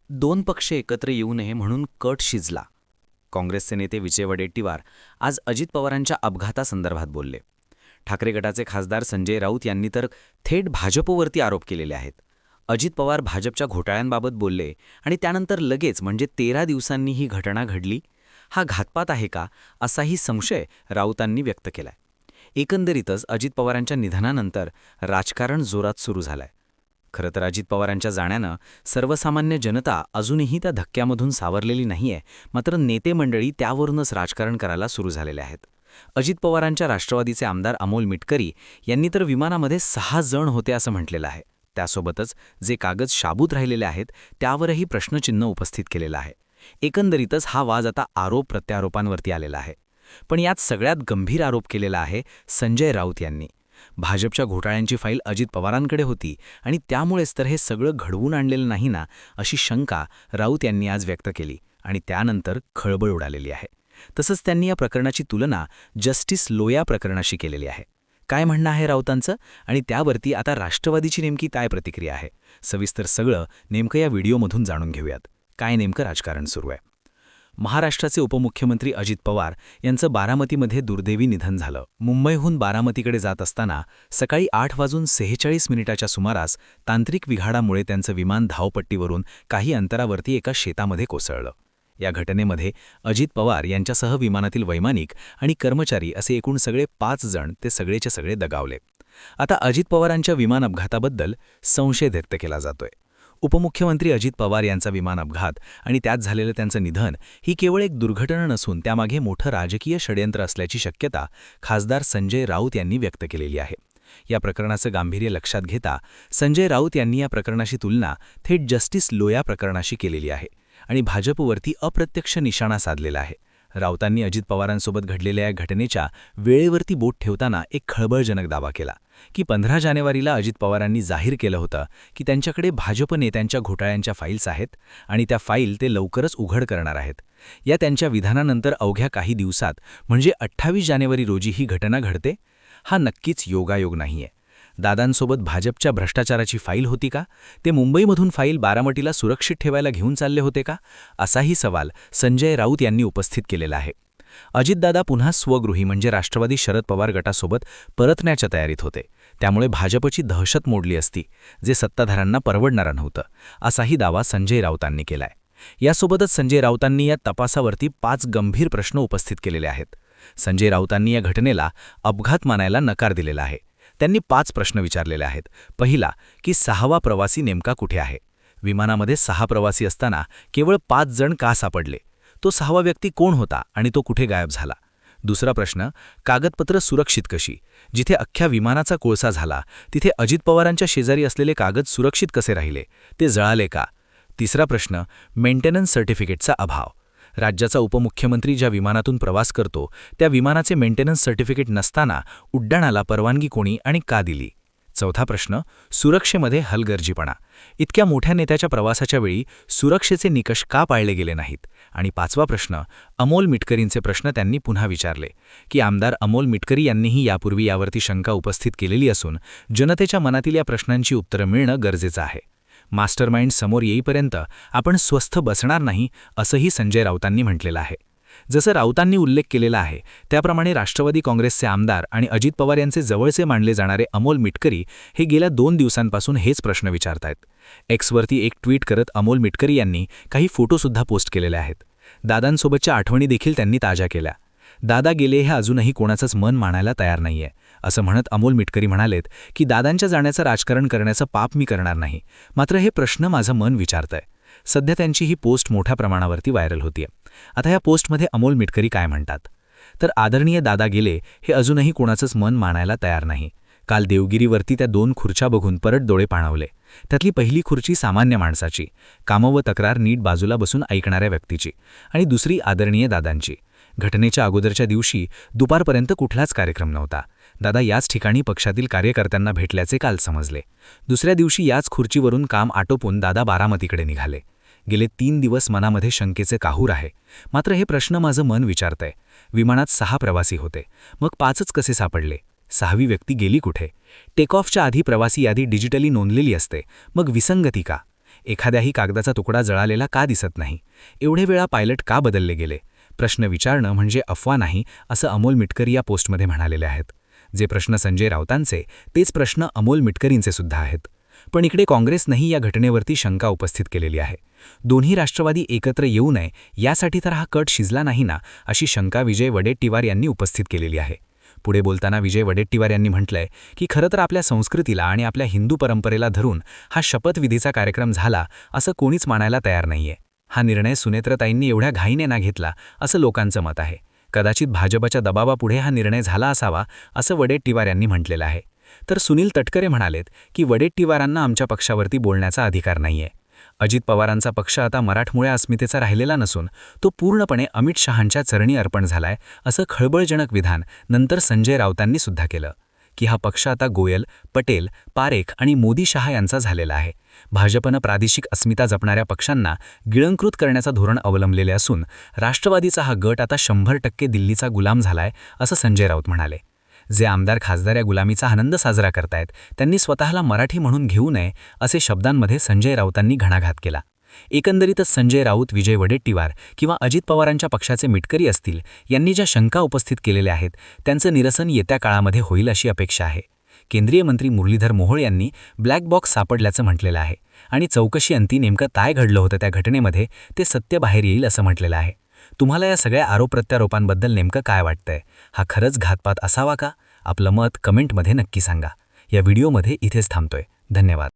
दोन पक्ष एकत्र येऊ नये म्हणून कट शिजला. काँग्रेसचे नेते विजय वडेट्टीवार आज अजित पवारांच्या अपघातासंदर्भात बोलले. ठाकरे गटाचे खासदार संजय राऊत यांनी तर थेट भाजपवरती आरोप केलेले आहेत. अजित पवार भाजपच्या घोटाळ्यांबाबत बोलले आणि त्यानंतर लगेच म्हणजे 13 दिवसांनी ही घटना घडली. हा घातपात आहे का, असाही संशय राऊतांनी व्यक्त केलाय. एकंदरीतच अजित पवारांच्या निधनानंतर राजकारण जोरात सुरू झालंय. खरं तर अजित पवारांच्या जाण्यानं सर्वसामान्य जनता अजूनही त्या धक्क्यामधून सावरलेली नाहीये, मात्र नेते मंडळी त्यावरूनच राजकारण करायला सुरू झालेले आहेत. अजित पवारांच्या राष्ट्रवादीचे आमदार अमोल मिटकरी यांनी तर विमानामध्ये 6 जण होते असं म्हटलेलं आहे. त्यासोबतच जे कागद शाबूत राहिलेले आहेत त्यावरही प्रश्नचिन्ह उपस्थित केलेलं आहे. एकंदरीतच हा वाद आता आरोप प्रत्यारोपांवरती आलेला आहे. पण यात सगळ्यात गंभीर आरोप केलेला आहे संजय राऊत यांनी. भाजपच्या घोटाळ्यांची फाईल अजित पवारांकडे होती आणि त्यामुळेच तर हे सगळं घडवून आणलेलं नाही ना, अशी शंका राऊत यांनी आज व्यक्त केली आणि त्यानंतर खळबळ उडालेली आहे. तसंच त्यांनी या प्रकरणाची तुलना जस्टिस लोया प्रकरणाशी केलेली आहे. काय म्हणणं आहे राऊतांचं आणि त्यावरती आता राष्ट्रवादीची नेमकी काय प्रतिक्रिया आहे, सविस्तर सगळं नेमकं या व्हिडिओमधून जाणून घेऊयात. काय नेमकं राजकारण सुरू आहे. महाराष्ट्राचे उपमुख्यमंत्री अजित पवार यांचं बारामतीमध्ये दुर्दैवी निधन झालं. मुंबईहून बारामतीकडे जात असताना सकाळी 8:46 सुमारास तांत्रिक विघाडामुळे त्यांचं विमान धावपट्टीवरून काही अंतरावरती एका शेतामध्ये कोसळलं. या घटनेमध्ये अजित पवार यांच्यासह विमानातील वैमानिक आणि कर्मचारी असे एकूण सगळे 5 जण ते सगळेचे सगळे दगावले. आता अजित पवारांच्या विमान अपघाताबद्दल संशय व्यक्त केला जातोय. उपमुख्यमंत्री अजित पवार यांचा विमान अपघात आणि त्यात झालेलं त्यांचं निधन ही केवळ एक दुर्घटना नसून त्यामागे मोठं राजकीय षड्यंत्र असल्याची शक्यता खासदार संजय राऊत यांनी व्यक्त केलेली आहे. या प्रकरणाचं गांभीर्य लक्षात घेता संजय राऊत यांनी या प्रकरणाची तुलना थेट जस्टिस लोया प्रकरणाशी केलेली आहे आणि भाजपवरती अप्रत्यक्ष निशाणा साधलेला आहे. राऊतांनी अजित पवारांसोबत घडलेल्या या घटनेच्या वेळेवरती बोट ठेवताना एक खळबळजनक दावा केला की 15 जानेवारीला अजित पवारांनी जाहीर केलं होतं की त्यांच्याकडे भाजप नेत्यांच्या घोटाळ्यांच्या फाईल्स आहेत आणि त्या फाईल ते लवकरच उघड करणार आहेत. या त्यांच्या विधानानंतर अवघ्या काही दिवसात म्हणजे 28 जानेवारी रोजी ही घटना घडते. हा नक्कीच योगायोग नाहीये. दादांसोबत भाजपच्या भ्रष्टाचाराची फाईल होती का? ते मुंबईमधून फाईल बारामतीला सुरक्षित ठेवायला घेऊन चालले होते का? असाही सवाल संजय राऊत यांनी उपस्थित केलेला आहे. अजितदादा पुन्हा स्वगृही म्हणजे राष्ट्रवादी शरद पवार गटासोबत परतण्याच्या तयारीत होते. त्यामुळे भाजपची दहशत मोडली असती, जे सत्ताधाऱ्यांना परवडणारं नव्हतं, असाही दावा संजय राऊतांनी केलाय. यासोबतच संजय राऊतांनी या तपासावरती 5 गंभीर प्रश्न उपस्थित केलेले आहेत. संजय राऊतांनी या घटनेला अपघात मानायला नकार दिलेला आहे. त्यांनी 5 प्रश्न विचारलेले आहेत. पहिला की 6वा प्रवासी नेमका कुठे आहे? विमानामध्ये 6 प्रवासी असताना केवळ 5 जण का सापडले? तो 6वा व्यक्ती कोण होता आणि तो कुठे गायब झाला? दुसरा प्रश्न, कागदपत्र सुरक्षित कशी? जिथे अख्ख्या विमानाचा कोळसा झाला तिथे अजित पवारांच्या शेजारी असलेले कागद सुरक्षित कसे राहिले? ते जळाले का? तिसरा प्रश्न, मेंटेनन्स सर्टिफिकेटचा अभाव. राज्याचा उपमुख्यमंत्री ज्या विमानातून प्रवास करतो त्या विमानाचे मेंटेनन्स सर्टिफिकेट नसताना उड्डाणाला परवानगी कोणी आणि का दिली? चौथा प्रश्न, सुरक्षेमध्ये हलगर्जीपणा. इतक्या मोठ्या नेत्याच्या प्रवासाच्या वेळी सुरक्षेचे निकष का पाळले गेले नाहीत? आणि 5वा प्रश्न, अमोल मिटकरींचे प्रश्न त्यांनी पुन्हा विचारले की आमदार अमोल मिटकरी यांनीही यापूर्वी यावरती शंका उपस्थित केलेली असून जनतेच्या मनातील या प्रश्नांची उत्तरं मिळणं गरजेचं आहे. मास्टरमाइंड समोर येईपर्यंत आपण स्वस्थ बसणार नाही, असंही संजय राऊतांनी म्हटलेलं आहे. जसं राऊतांनी उल्लेख केलेला आहे त्याप्रमाणे राष्ट्रवादी काँग्रेसचे आमदार आणि अजित पवार यांचे जवळचे मानले जाणारे अमोल मिटकरी हे गेल्या 2 दिवसांपासून हेच प्रश्न विचारतायत. एक्सवरती एक ट्विट करत अमोल मिटकरी यांनी काही फोटोसुद्धा पोस्ट केलेले आहेत. दादांसोबतच्या आठवणी देखील त्यांनी ताज्या केल्या. दादा गेले हे अजूनही कोणाचंच मन मानायला तयार नाहीये, असं म्हणत अमोल मिटकरी म्हणालेत की दादांच्या जाण्याचं राजकारण करण्याचं पाप मी करणार नाही, मात्र हे प्रश्न माझं मन विचारतंय. सध्या त्यांची ही पोस्ट मोठ्या प्रमाणावरती व्हायरल होतीये. आता या पोस्टमध्ये अमोल मिटकरी काय म्हणतात तर, आदरणीय दादा गेले हे अजूनही कोणाचंच मन मानायला तयार नाही. काल देवगिरीवरती त्या 2 खुर्च्या बघून परत डोळे पाणावले. त्यातली पहिली खुर्ची सामान्य माणसाची, कामं व तक्रार नीट बाजूला बसून ऐकणाऱ्या व्यक्तीची, आणि दुसरी आदरणीय दादांची. घटनेच्या अगोदरच्या दिवशी दुपारपर्यंत कुठलाच कार्यक्रम नव्हता. दादा याच ठिकाणी पक्षातील कार्यकर्त्यांना भेटल्याचे काल समजले. दुसऱ्या दिवशी याच खुर्चीवरून काम आटोपून दादा बारामतीकडे निघाले. गेले 3 दिवस मनामध्ये शंकेचे काहूर आहे. मात्र हे प्रश्न माझं मन विचारतंय. विमानात 6 प्रवासी होते, मग 5च कसे सापडले? 6वी व्यक्ती गेली कुठे? टेक ऑफच्या आधी प्रवासी यादी डिजिटली नोंदलेली असते, मग विसंगती का? एखाद्याही कागदाचा तुकडा जळालेला का दिसत नाही? एवढे वेळा पायलट का बदलले गेले? प्रश्न विचारणं म्हणजे अफवा नाही, असं अमोल मिटकरी या पोस्टमध्ये म्हणालेले आहेत. जे प्रश्न संजय राऊतांचे, तेच प्रश्न अमोल मिटकरींचे सुद्धा आहेत. पण इकडे काँग्रेसनंही या घटनेवरती शंका उपस्थित केलेली आहे. दोन्ही राष्ट्रवादी एकत्र येऊ नये यासाठी तर हा कट शिजला नाही ना, अशी शंका विजय वडेट्टीवार यांनी उपस्थित केलेली आहे. पुढे बोलताना विजय वडेट्टीवार यांनी म्हटलंय की खरं तर आपल्या संस्कृतीला आणि आपल्या हिंदू परंपरेला धरून हा शपथविधीचा कार्यक्रम झाला असं कोणीच मानायला तयार नाहीये. हा निर्णय सुनेत्रताईंनी एवढ्या घाईने ना घेतला असं लोकांचं मत आहे. कदाचित भाजपच्या दबावापुढे हा निर्णय झाला असावा असं वडेट्टीवार यांनी म्हटलेलं आहे. तर सुनील तटकरे म्हणालेत की वडेट्टीवारांना आमच्या पक्षावरती बोलण्याचा अधिकार नाहीये. अजित पवारांचा पक्ष आता मराठमोळ्या अस्मितेचा राहिलेला नसून तो पूर्णपणे अमित शहांच्या चरणी अर्पण झालाय, असं खळबळजनक विधान नंतर संजय राऊतांनी सुद्धा केलं की हा पक्ष आता गोयल, पटेल, पारेख आणि मोदी शहा यांचा झालेला आहे. भाजपनं प्रादेशिक अस्मिता जपणाऱ्या पक्षांना गिळंकृत करण्याचा धोरण अवलंबलेले असून राष्ट्रवादीचा हा गट आता 100% दिल्लीचा गुलाम झालाय, असं संजय राऊत म्हणाले. जे आमदार खासदार या गुलामीचा आनंद साजरा करतायत त्यांनी स्वतःला मराठी म्हणून घेऊ नये, असे शब्दांमध्ये संजय राऊतांनी घणाघात केला. एकंदरीतच संजय राऊत, विजय वडेट्टीवार किंवा अजित पवारांच्या पक्षाचे मिटकरी असतील, यांनी ज्या शंका उपस्थित केलेल्या आहेत त्यांचं निरसन येत्या काळामध्ये होईल अशी अपेक्षा आहे. केंद्रीय मंत्री मुरलीधर मोहोळ यांनी ब्लॅक बॉक्स सापडल्याचं म्हटलेलं आहे आणि चौकशी अंती नेमकं काय घडलं होतं त्या घटनेमध्ये ते सत्य बाहेर येईल असं म्हटलेलं आहे. तुम्हाला या सगळ्या आरोप प्रत्यारोपांबद्दल नेमकं काय वाटतंय? हा खरंच घातपात असावा का? आपलं मत कमेंटमध्ये नक्की सांगा. या व्हिडिओमध्ये इथेच थांबतोय. धन्यवाद.